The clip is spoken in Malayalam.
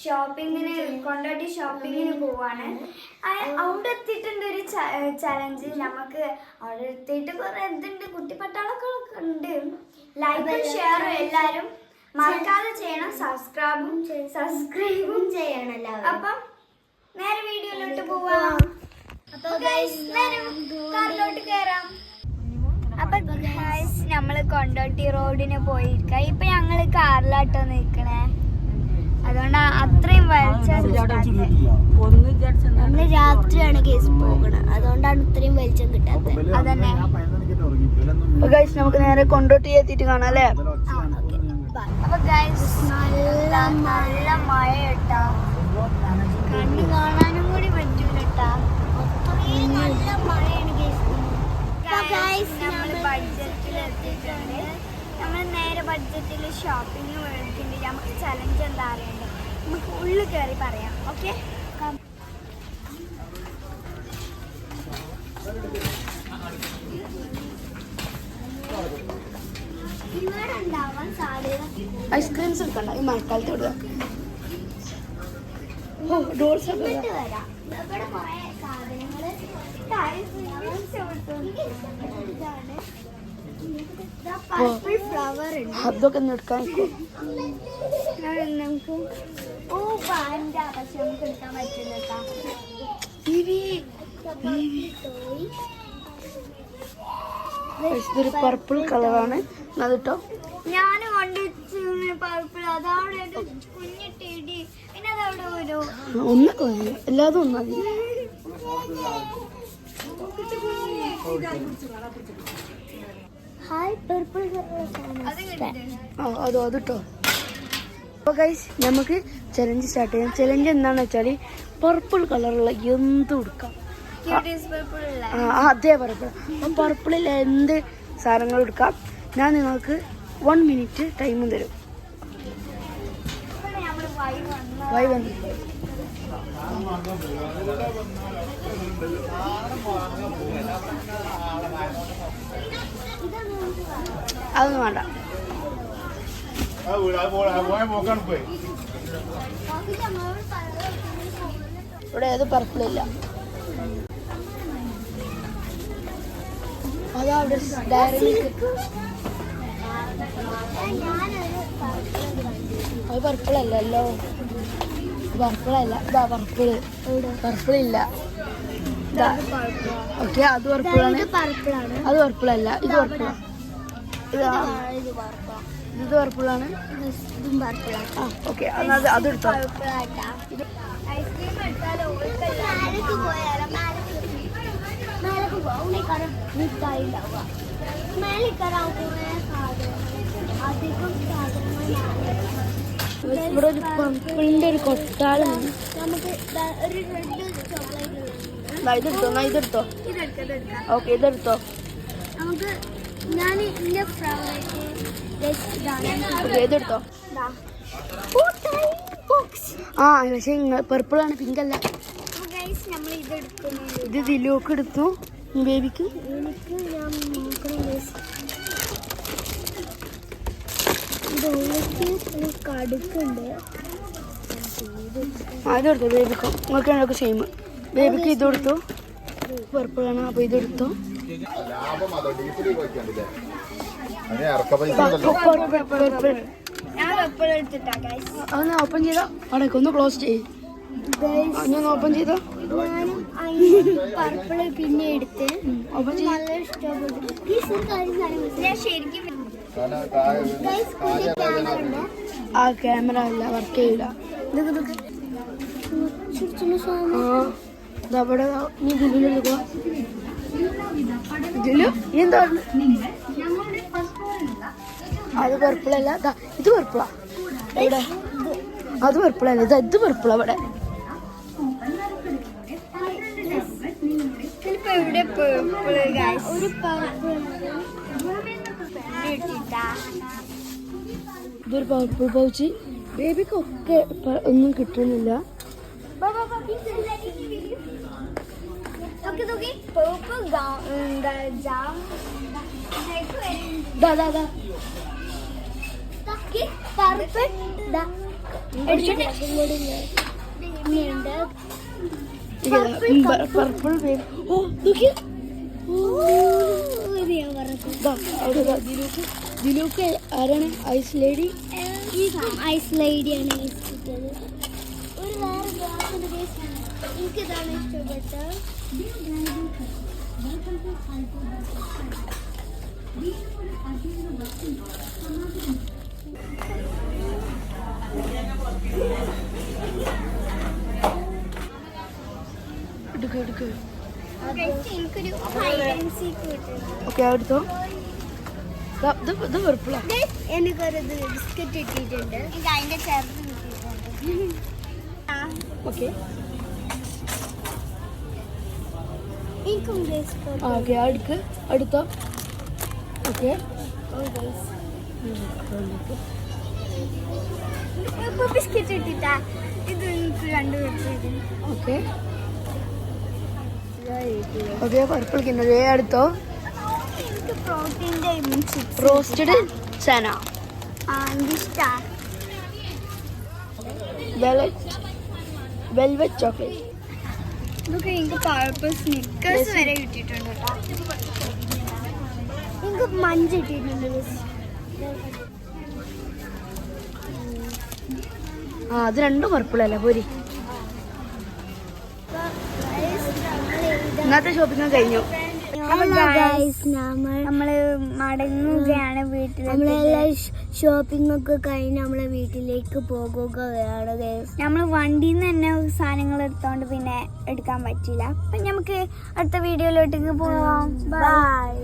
ഷോപ്പിങ്ങിന് കൊണ്ടോട്ടി ഷോപ്പിങ്ങിന് പോവാണ്. അവിടെ എത്തിയിട്ടുണ്ട് ഒരു ചലഞ്ച്. നമുക്ക് അവിടെ എത്തിയിട്ട് കുറെ എന്തുണ്ട്, കുട്ടിപ്പട്ടാളൊക്കെ ഉണ്ട്. ലൈക്കും ഷെയറും എല്ലാരും മറക്കാതെ ചെയ്യണം. സബ്സ്ക്രൈബും ചെയ്യണം എല്ലാവരും. അപ്പം നേരെ വീഡിയോയിലോട്ട് പോവാം. അപ്പൊ കാറിലോട്ട് കയറാം. അപ്പൊ നമ്മള് കൊണ്ടോട്ടി റോഡിന് പോയിരിക്ക. ഇപ്പൊ ഞങ്ങള് കാറിലാട്ടോ നിക്കണേ. അതുകൊണ്ട് അത്രയും നമ്മള് രാത്രിയാണ് കേസ് പോകണം. അതുകൊണ്ടാണ് ഇത്രയും വെളിച്ചം കിട്ടാത്തത്. അതന്നെ നമുക്ക് നേരെ കൊണ്ടോട്ടി എത്തിയിട്ട് കാണാം അല്ലേ? അപ്പൊ ഗൈസ് നല്ല മഴ കേട്ടാ. കണ്ണു കാണാനും കൂടി പറ്റൂല കേട്ടാ. അത്രയും നല്ല മഴയാണ് ഗൈസ്. നമ്മള് ബഡ്ജറ്റിൽ എത്തിയിട്ടുണ്ട്. നമ്മൾ നേരെ ബഡ്ജറ്റിൽ ഷോപ്പിംഗ് മേടിക്കുന്നുണ്ട്. നമുക്ക് ചലഞ്ച് എന്താ അറിയണ്ടേ, നമുക്ക് ഉള്ളിൽ കയറി പറയാം. ഓക്കെ, ഇവിടെ ഉണ്ടാവാൻ സാധ്യത. ഐസ്ക്രീംസ് എടുക്കണ്ട ഈ മഴക്കാലത്തോട്. വരാം. ഇവിടെ കുറെ സാധനങ്ങള് ഫ്ലവർ ഉണ്ട്. അതൊക്കെ ഒന്ന് എടുക്കാൻ നമുക്ക് പാൻഡ, പക്ഷെ നമുക്ക് എടുക്കാൻ പറ്റില്ല. ഇതൊരു പർപ്പിൾ കളറാണ്. അതിട്ടോ ഞാൻ കൊണ്ടുവച്ചു പർപ്പിൾ. അതവിടെ കുഞ്ഞിട്ടിടി. പിന്നെ അതവിടെ ഒരു ഒന്നൊക്കെ മതി, എല്ലാതും ഒന്നാതി. അതിട്ടോ. അപ്പൊ ഗൈസ് നമുക്ക് ചലഞ്ച് സ്റ്റാർട്ട് ചെയ്യാം. ചലഞ്ച് എന്താണെന്ന് വെച്ചാൽ പർപ്പിൾ കളറുള്ള എന്തും എടുക്കാം. അതേ പർപ്പിൾ. അപ്പം പർപ്പിളിൽ എന്ത് സാധനങ്ങൾ എടുക്കാം. ഞാൻ നിങ്ങൾക്ക് 1 മിനിറ്റ് ടൈമും തരും. വൈ വന്നു അതൊന്നും വേണ്ട. ഇവിടെ ഏത് പർപ്പിളില്ല. അതാ അവിടെ ഡയറി മിൽക്ക്. അത് പർപ്പിളല്ലോ. പർപ്പിളല്ല. ഇതാ പർപ്പിള്. പർപ്പിളില്ല. ഓക്കെ, അത് പർപ്പിളാണ്. അത് പർപ്പിളല്ല. ഇത് പർപ്പിളാ. ഇത് പർപ്പിളാണ്. ഓക്കെ, അതെടുത്തോ. ഇവിടെ ഒരു പർപ്പിളിന്റെ ഒരു കൊട്ടാളമാണ്. ഇതെടുത്തോ. ഇതെടുത്തോ. ഓക്കെ, ഇതെടുത്തോ. നമുക്ക് ഞാൻ ഇതെടുത്തോ. ആ പക്ഷെ പർപ്പിളാണ്, പിങ്ക് അല്ല. ഇത് ദിലുവൊക്കെ എടുത്തു. ബേബിക്ക് കടുക്കുണ്ട്. അതെടുത്തു. ബേബിക്കും നോക്കിയാണൊക്കെ സെയിം. ബേബിക്ക് ഇതെടുത്തു. പർപ്പിളാണ്. അപ്പൊ ഇതെടുത്തു. അതൊന്ന് ഓപ്പൺ ചെയ്തോ. അവിടെ ഒന്ന് ക്ലോസ് ചെയ്യും. ഒന്ന് ഓപ്പൺ ചെയ്തോ. പർപ്പിള് പിന്നെ എടുത്ത് ഓപ്പൺ നല്ല ഇഷ്ടപ്പെട്ടു. ശരിക്കും ആ ക്യാമറ അല്ല, വർക്ക് ചെയ്യില്ല. അവിടെ നീ ദിലു എടുക്കുക. ദിലു നീ എന്താ പറഞ്ഞു? അത് പർപ്പിളല്ല. ഇത് പർപ്പിളാ. ഇവിടെ അത് പർപ്പിളല്ല. ഇത് പർപ്പിള. ഇവിടെ ഇതൊരു പർപ്പിൾ പൗച്ച്. ബേബിക്കൊക്കെ ഒന്നും കിട്ടുന്നില്ല. Purple wave. ഓ നോക്കിയ ദിലൂക്ക് ആരാണ്? Ice lady. ഐസ് ലേഡിയാണ് ഇഷ്ടപ്പെട്ടത്. ഒരു വേറെ എനിക്ക് ഇതാണ് ഇഷ്ടപ്പെട്ടത്. എനിക്കൊരു ഓക്കെ അടുത്തോ. ഇത് പർപ്പിളാ. എനിക്കൊരു ബിസ്ക്കറ്റ് ഇട്ടിട്ടുണ്ട്. എനിക്ക് അതിന്റെ ചെറുത് കിട്ടിയിട്ടുണ്ട്. ഓക്കെ എനിക്കും ബിസ്ക്കറ്റ്. ഓക്കെ അടുത്തോ. ഓക്കെ ബിസ്ക്കറ്റ് ഇട്ടിട്ടാ. ഇത് എനിക്ക് രണ്ടുപേർക്കും. ഓക്കെ ഓക്കെ പർപ്പിൾ കിന്നത്. അടുത്തോ എനിക്ക് പ്രോട്ടീൻ്റെ റോസ്റ്റഡ് ചന. എനിക്കിഷ്ടാ. Velvet chocolate. ഇതൊക്കെ എനിക്ക് പർപ്പിൾ സ്നിക്കേഴ്സ് വരെ കിട്ടിയിട്ടുണ്ട് കേട്ടോ. എനിക്ക് മഞ്ച് ഇട്ടിട്ടുണ്ട്. അത് രണ്ടും പർപ്പിളല്ലേ പോരി. ഇന്നത്തെ ഷോപ്പിംഗ് കഴിഞ്ഞു. നമ്മള് മടങ്ങുകയാണ് വീട്ടിൽ. നമ്മളെല്ലാം ഷോപ്പിംഗ് ഒക്കെ കഴിഞ്ഞ് നമ്മളെ വീട്ടിലേക്ക് പോകുകയാണ്. നമ്മൾ വണ്ടിയിൽ നിന്ന് തന്നെ സാധനങ്ങൾ എടുത്തോണ്ട് പിന്നെ എടുക്കാൻ പറ്റില്ല. അപ്പം നമുക്ക് അടുത്ത വീഡിയോയിലോട്ടേക്ക് പോവാം. ബൈ.